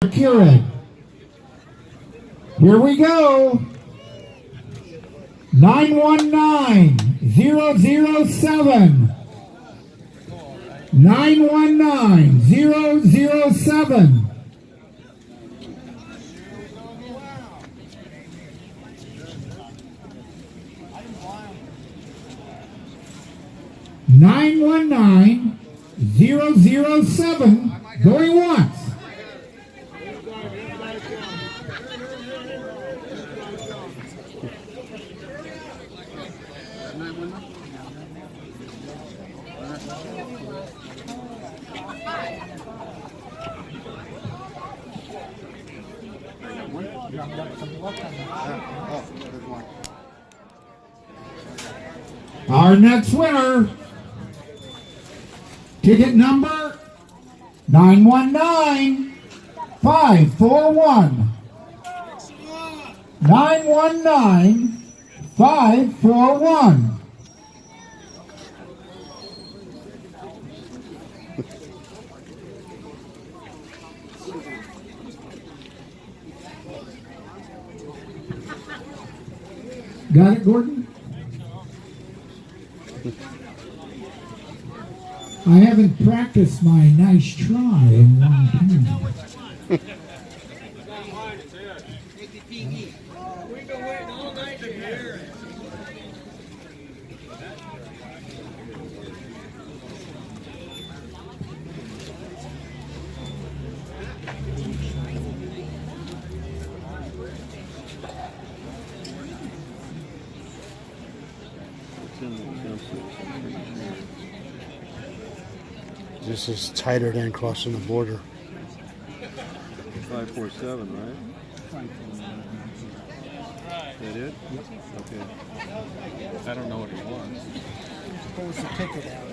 Keurig. Here we go. 919007. 919007. 919007. Going once. Our next winner, ticket number 919541. 919541. Got it, Gordon? I haven't practiced my nice try in a long time. We've been waiting all night to hear it. This is tighter than crossing the border. 547, right? That it? Yep. Okay. I don't know what it was. What was the ticket out of?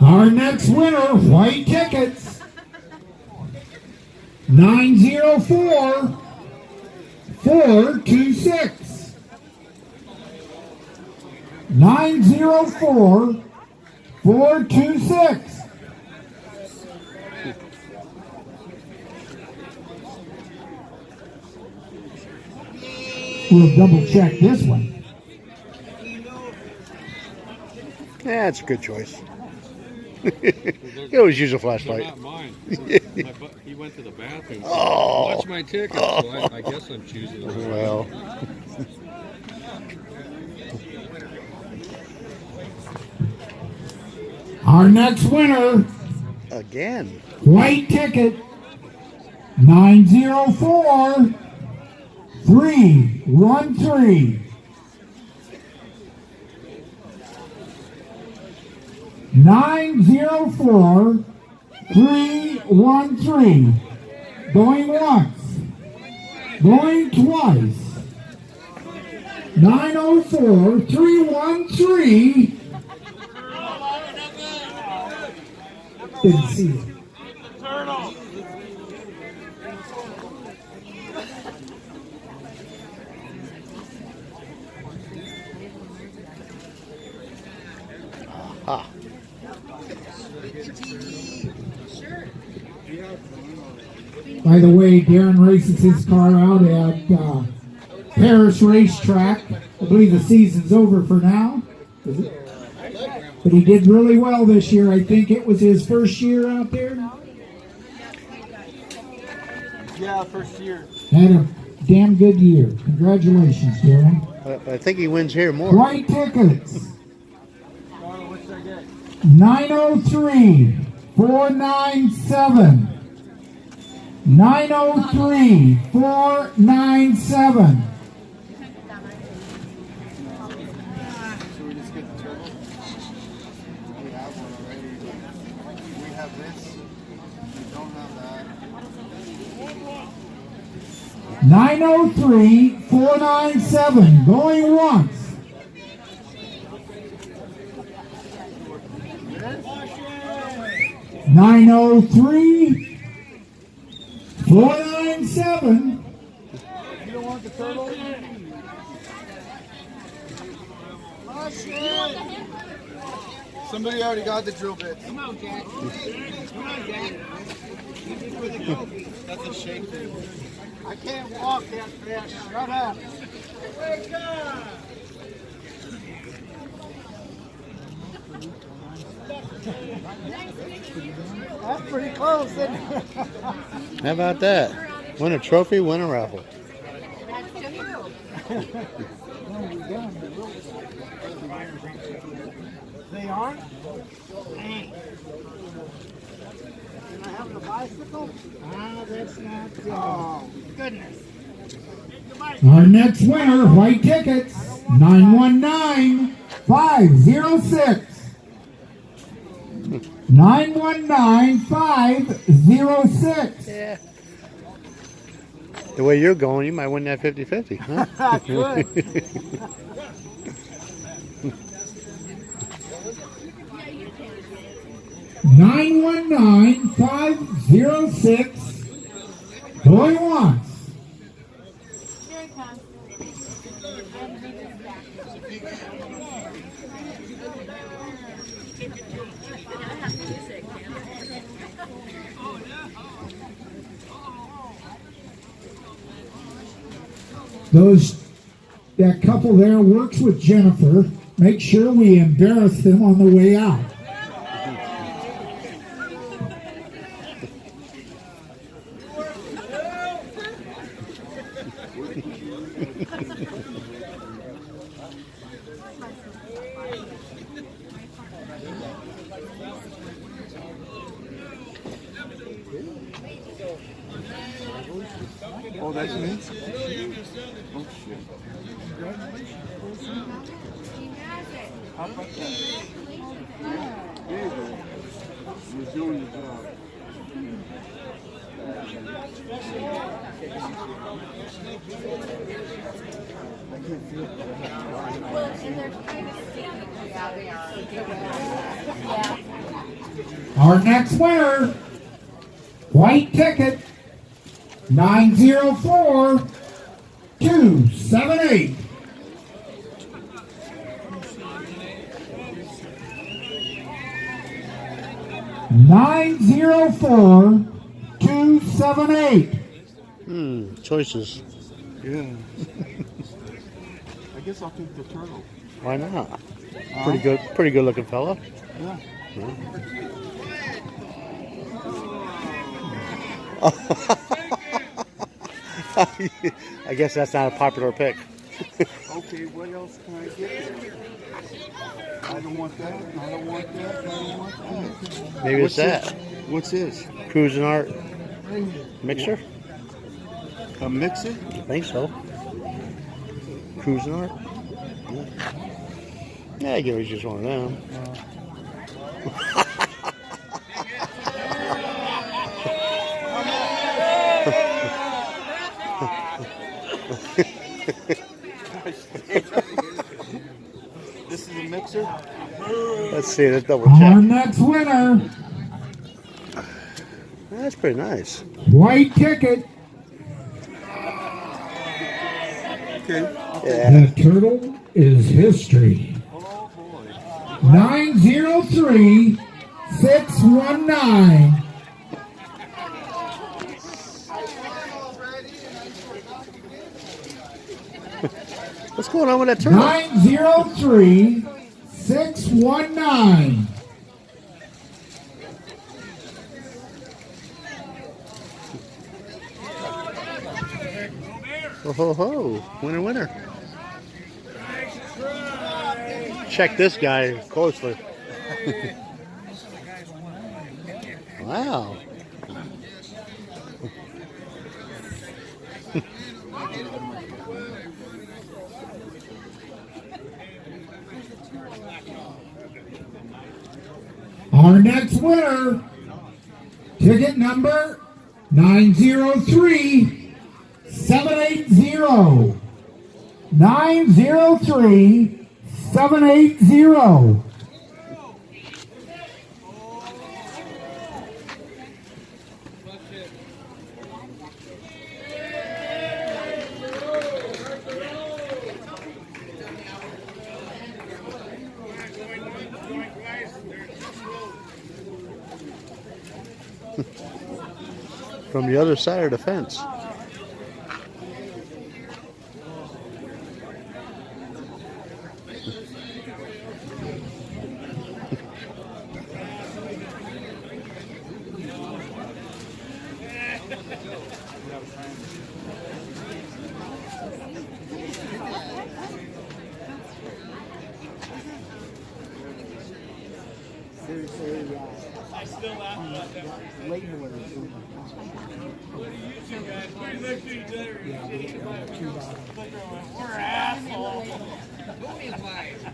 Our next winner, white tickets, 904426. 904426. We'll double check this one. Yeah, it's a good choice. You always use a flashlight. Not mine. He went to the bathroom. Oh. Watch my ticket, so I guess I'm choosing it. Well. Our next winner, Again. white ticket, 904313. 904313. Going once. Going twice. 904313. Didn't see it. Ah. By the way, Darren races his car out at Paris Racetrack. I believe the season's over for now. Is it? But he did really well this year. I think it was his first year out there. Yeah, first year. Had a damn good year. Congratulations, Darren. I think he wins here more. White tickets. What's that get? 903497. 903497. So we just get the turtle? We have one already. We have this. We don't have that. 903497. Going once. 903497. You don't want the turtle? Somebody already got the drill bit. Come on, Jack. Come on, Jack. That's a shake thing. I can't walk that fast. Shut up. That's pretty close, isn't it? How about that? Win a trophy, win a raffle. They aren't? Dang. Can I have the bicycle? Ah, that's not. Oh, goodness. Our next winner, white tickets, 919506. 919506. Yeah. The way you're going, you might win that 50-50, huh? Good. 919506. Going once. Here it comes. And bring this back. That couple there works with Jennifer. Make sure we embarrass them on the way out. Oh, that's me? Oh, shit. How about that? There you go. You're doing your job. I can't feel it. Well, and they're kind of sticky. Yeah, they are. Yeah. Our next winner, white ticket, 904278. 904278. Choices. Yeah. I guess I'll take the turtle. Why not? Pretty good looking fella. Yeah. I guess that's not a popular pick. Okay, what else can I get there? I don't want that. I don't want that. I don't want that. Maybe What's it's that. this? What's this? Cruising art mixer? A mixer? I think so. Cruising art? Yeah, I give it just one of them. This is a mixer? Let's see, let's double Our check. next winner, That's pretty nice. white ticket, Okay. Yeah. the turtle is history. Oh, boy. 903619. What's going on with that turtle? 903619. Oh ho ho! Winner, winner. Check this guy closely. Wow. Our next winner, ticket number 903780. 903780. From the other side of the fence.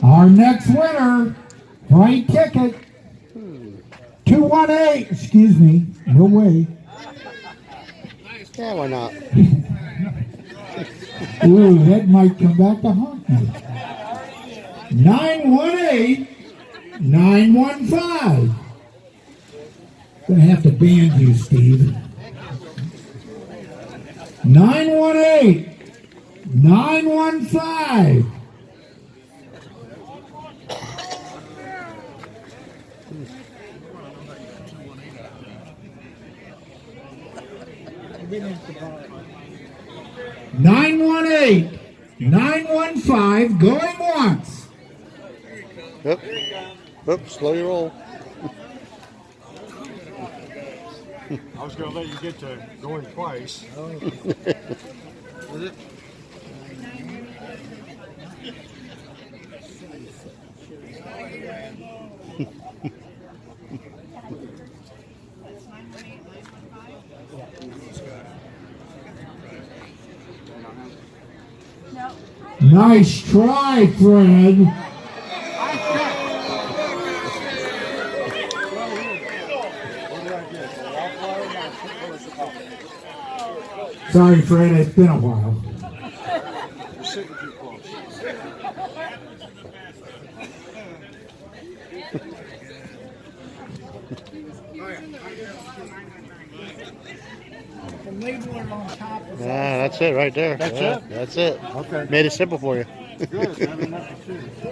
Our next winner, white ticket, 218. Excuse me, no way. Yeah, why not? Ooh, that might come back to haunt me. 918, 915. Gonna have to ban you, Steve. 918, 915. Nine 915 going once. Yep. Oops, slow your roll. I was going to let you get to going twice. Was it? Nice try, Fred. Sorry, Fred, it's been a while. You're sitting too close. The labeler on top is Yeah, that's it right there. That's Yeah, it? That's it. Okay. Made it simple for you. Good. I mean, that's the truth.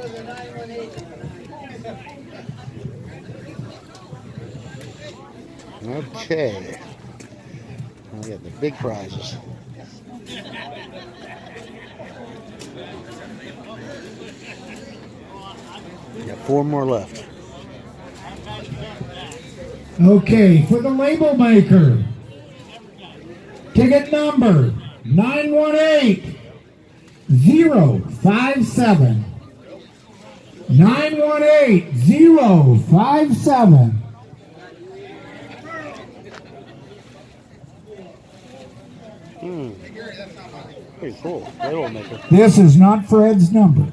Okay. We got the big prizes. We got 4 more left. Okay, for the label maker, ticket number 918 057. 918 057. Pretty cool. Label maker. This is not Fred's number.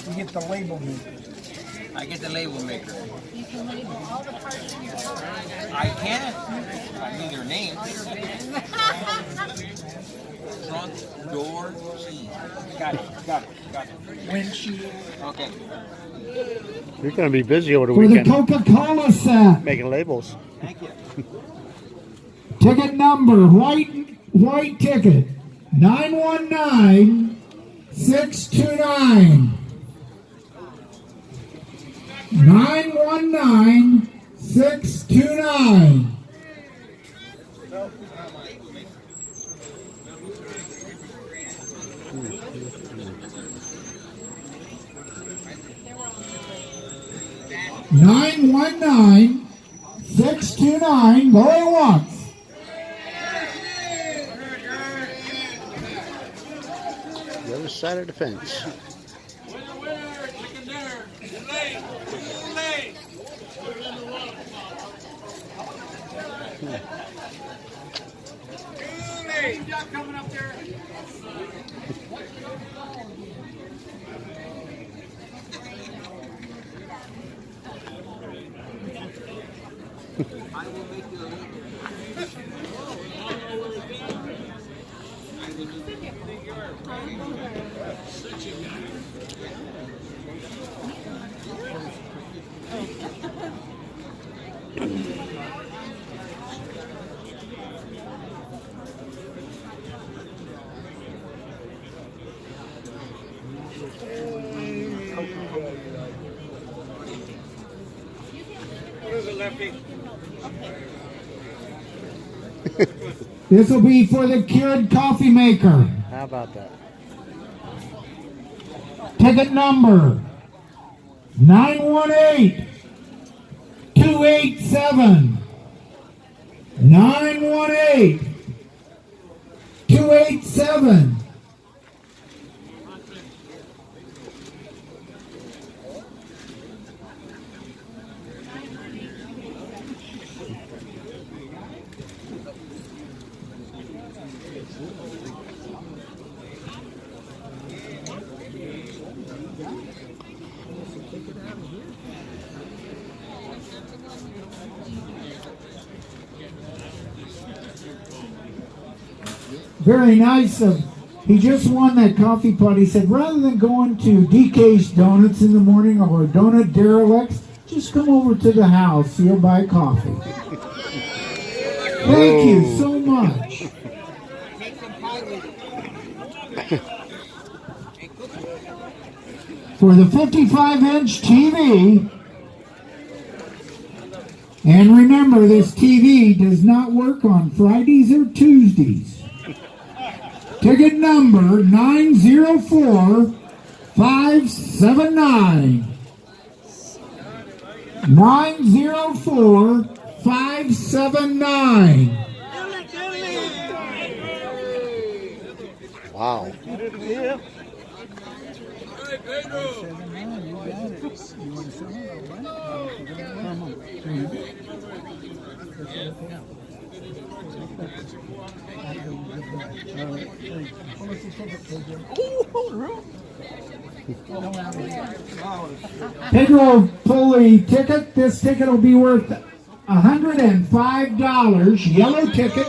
you get the label maker. I get the label maker. You can label all the parts in your car. I can. I need their names. Front door key. Got it. Windshield. Okay. You're going to be busy over the For the weekend Coca-Cola set, making labels. Thank you. ticket number, white ticket, 919 629. 919 629. Nine 629 going once. The other side of the fence. Coming up there. This will be for the Keurig coffee maker. How about that? Ticket number 918-287. 918-287. Very nice of, he just won that coffee pot. He said, rather than going to DK's Donuts in the morning or Donut Derelicts, just come over to the house. You'll buy coffee. Thank you so much. For the 55-inch TV. And remember, this TV does not work on Fridays or Tuesdays. Ticket number 904-579. 904-579. Wow. Pedro, pull the ticket. This ticket will be worth $105. Yellow ticket.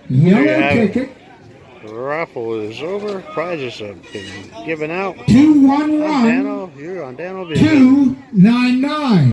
Yellow ticket. The raffle is over. Prizes have been given out. 211 Dano, you're on Dano. 299.